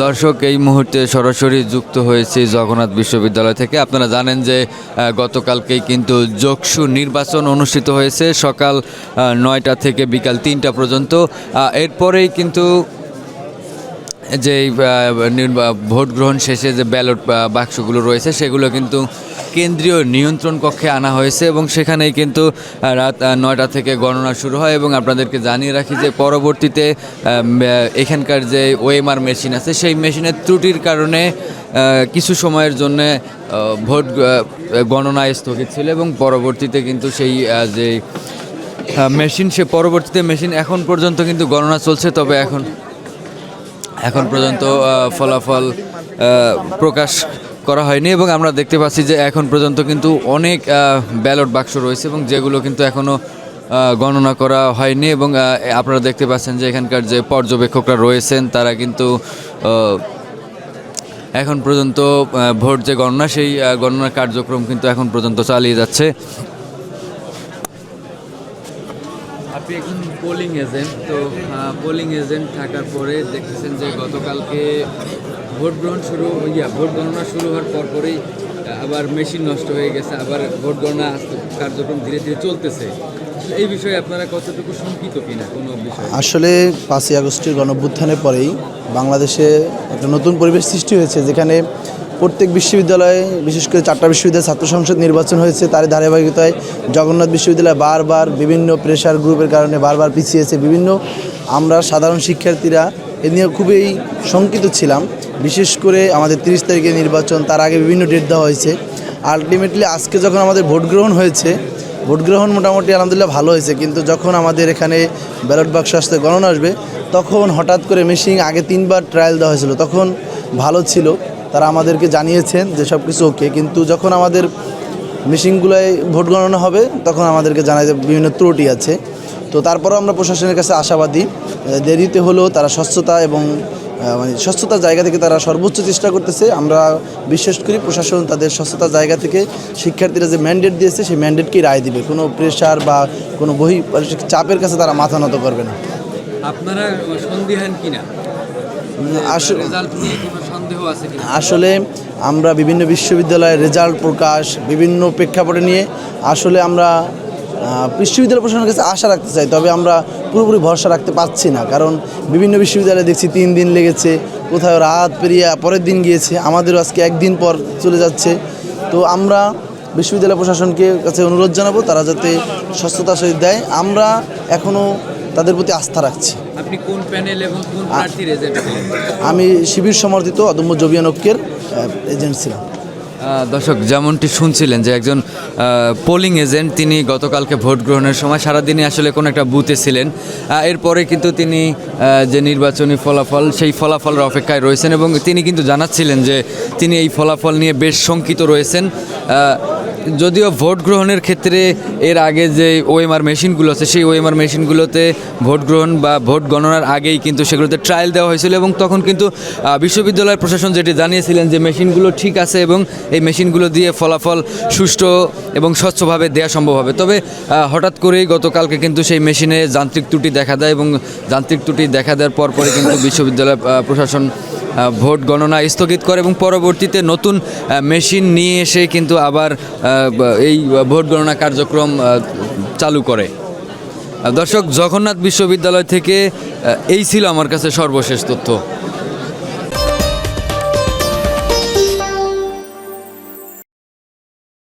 দর্শক, এই মুহূর্তে সরাসরি যুক্ত হয়েছে জগন্নাথ বিশ্ববিদ্যালয় থেকে। আপনারা জানেন যে গতকালকেই কিন্তু যোগসু নির্বাচন অনুষ্ঠিত হয়েছে সকাল 9টা থেকে বিকাল 3টা পর্যন্ত। এরপরেই কিন্তু যে ভোট গ্রহণ শেষে যে ব্যালট বাক্সগুলো রয়েছে সেগুলো কিন্তু কেন্দ্রীয় নিয়ন্ত্রণ কক্ষে আনা হয়েছে এবং সেখানেই কিন্তু রাত 9টা থেকে গণনা শুরু হয়। এবং আপনাদেরকে জানিয়ে রাখি যে পরবর্তীতে এখানকার যে ওএমআর মেশিন আছে সেই মেশিনের ত্রুটির কারণে কিছু সময়ের জন্য ভোট গণনা স্থগিত ছিল এবং পরবর্তীতে কিন্তু সেই যে মেশিন পরবর্তীতে মেশিন এখন পর্যন্ত কিন্তু গণনা চলছে। তবে এখন পর্যন্ত ফলাফল প্রকাশ করা হয়নি এবং আমরা দেখতে পাচ্ছি যে এখন পর্যন্ত কিন্তু অনেক ব্যালট বাক্স রয়েছে এবং যেগুলো কিন্তু এখনও গণনা করা হয়নি। এবং আপনারা দেখতে পাচ্ছেন যে এখানকার যে পর্যবেক্ষকরা রয়েছেন তারা কিন্তু এখন পর্যন্ত ভোট যে গণনা সেই গণনার কার্যক্রম কিন্তু এখন পর্যন্ত চালিয়ে যাচ্ছে। আপনি এখন পোলিং এজেন্ট, তো পোলিং এজেন্ট থাকার পরে দেখতেছেন যে গতকালকে ভোট গণনা শুরু হওয়ার পরপরই আবার মেশিন নষ্ট হয়ে গেছে, আবার ভোট গণনা কার্যক্রম ধীরে ধীরে চলতেছে। এই বিষয়ে আপনারা কতটুকু শঙ্কিত কিনা কোনো বিষয়? আসলে 5ই আগস্টের গণঅভ্যুত্থানের পরেই বাংলাদেশে একটা নতুন পরিবেশ সৃষ্টি হয়েছে, যেখানে প্রত্যেক বিশ্ববিদ্যালয়ে, বিশেষ করে 4টা বিশ্ববিদ্যালয়ে ছাত্র সংসদ নির্বাচন হয়েছে। তার ধারাবাহিকতায় জগন্নাথ বিশ্ববিদ্যালয় বারবার বিভিন্ন প্রেশার গ্রুপের কারণে বারবার পিছিয়েছে। আমরা সাধারণ শিক্ষার্থীরা এ নিয়ে খুবই শঙ্কিত ছিলাম। বিশেষ করে আমাদের 30 তারিখে নির্বাচন, তার আগে বিভিন্ন ডেট দেওয়া হয়েছে। আলটিমেটলি আজকে যখন আমাদের ভোট গ্রহণ হয়েছে, ভোট গ্রহণ মোটামুটি আলহামদুলিল্লাহ ভালো হয়েছে, কিন্তু যখন আমাদের এখানে ব্যালট বাক্স আসতে গণনা আসবে তখন হঠাৎ করে মেশিন আগে 3বার ট্রায়াল দেওয়া হয়েছিল, তখন ভালো ছিল, তারা আমাদেরকে জানিয়েছেন যে সব কিছু ওকে। কিন্তু যখন আমাদের মেশিনগুলোয় ভোট গণনা হবে তখন আমাদেরকে জানায় যে বিভিন্ন ত্রুটি আছে। তো তারপরেও আমরা প্রশাসনের কাছে আশাবাদী, দেরিতে হলেও তারা স্বচ্ছতা এবং স্বচ্ছতার জায়গা থেকে তারা সর্বোচ্চ চেষ্টা করতেছে। আমরা বিশ্বাস করি প্রশাসন তাদের স্বচ্ছতার জায়গা থেকে শিক্ষার্থীরা যে ম্যান্ডেট দিয়েছে সেই ম্যান্ডেটকেই রায় দিবে। কোনো প্রেশার বা কোনো চাপের কাছে তারা মাথা নত করবে না। আপনারা সন্দিহান কিনা? আসলে আমরা বিভিন্ন বিশ্ববিদ্যালয়ের রেজাল্ট প্রকাশ, বিভিন্ন প্রেক্ষাপটে নিয়ে আসলে আমরা বিশ্ববিদ্যালয় প্রশাসনের কাছে আশা রাখতে চাই, তবে আমরা পুরোপুরি ভরসা রাখতে পারছি না। কারণ বিভিন্ন বিশ্ববিদ্যালয়ে দেখছি 3 দিন লেগেছে, কোথাও রাত পেরিয়ে পরের দিন গিয়েছে, আমাদেরও আজকে একদিন পর চলে যাচ্ছে। তো আমরা বিশ্ববিদ্যালয় প্রশাসনকে কাছে অনুরোধ জানাবো তারা যাতে স্বচ্ছতার সহিত দেয়। আমরা এখনও তাদের প্রতি আস্থা রাখছি। আপনি কোন প্যানেল এবং কোন প্রার্থীর এজেন্ট ছিলেন? আমি শিবির সমর্থিত অদম্য জবিয়ান ঐক্যের এজেন্ট ছিলাম। দর্শক, যেমনটি শুনছিলেন যে একজন পোলিং এজেন্ট তিনি গতকালকে ভোট গ্রহণের সময় সারাদিনই আসলে কোনো একটা বুথে ছিলেন। এরপরে কিন্তু তিনি যে নির্বাচনী ফলাফল সেই ফলাফলের অপেক্ষায় রয়েছেন এবং তিনি কিন্তু জানাচ্ছিলেন যে তিনি এই ফলাফল নিয়ে বেশ শঙ্কিত রয়েছেন। যদিও ভোট গ্রহণের ক্ষেত্রে এর আগে যে ওএমআর মেশিনগুলো আছে সেই ওএমআর মেশিনগুলোতে ভোট গ্রহণ বা ভোট গণনার আগেই কিন্তু সেগুলোতে ট্রায়াল দেওয়া হয়েছিল এবং তখন কিন্তু বিশ্ববিদ্যালয় প্রশাসন যেটি জানিয়েছিলেন যে মেশিনগুলো ঠিক আছে এবং এই মেশিনগুলো দিয়ে ফলাফল সুষ্ঠু এবং স্বচ্ছভাবে দেওয়া সম্ভব হবে। তবে হঠাৎ করেই গতকালকে কিন্তু সেই মেশিনে যান্ত্রিক ত্রুটি দেখা দেয় এবং যান্ত্রিক ত্রুটি দেখা দেওয়ার পরে কিন্তু বিশ্ববিদ্যালয় প্রশাসন ভোট গণনা স্থগিত করে এবং পরবর্তীতে নতুন মেশিন নিয়ে এসে কিন্তু আবার এই ভোট গণনা কার্যক্রম চালু করে। দর্শক, জগন্নাথ বিশ্ববিদ্যালয় থেকে এই ছিল আমার কাছে সর্বশেষ তথ্য।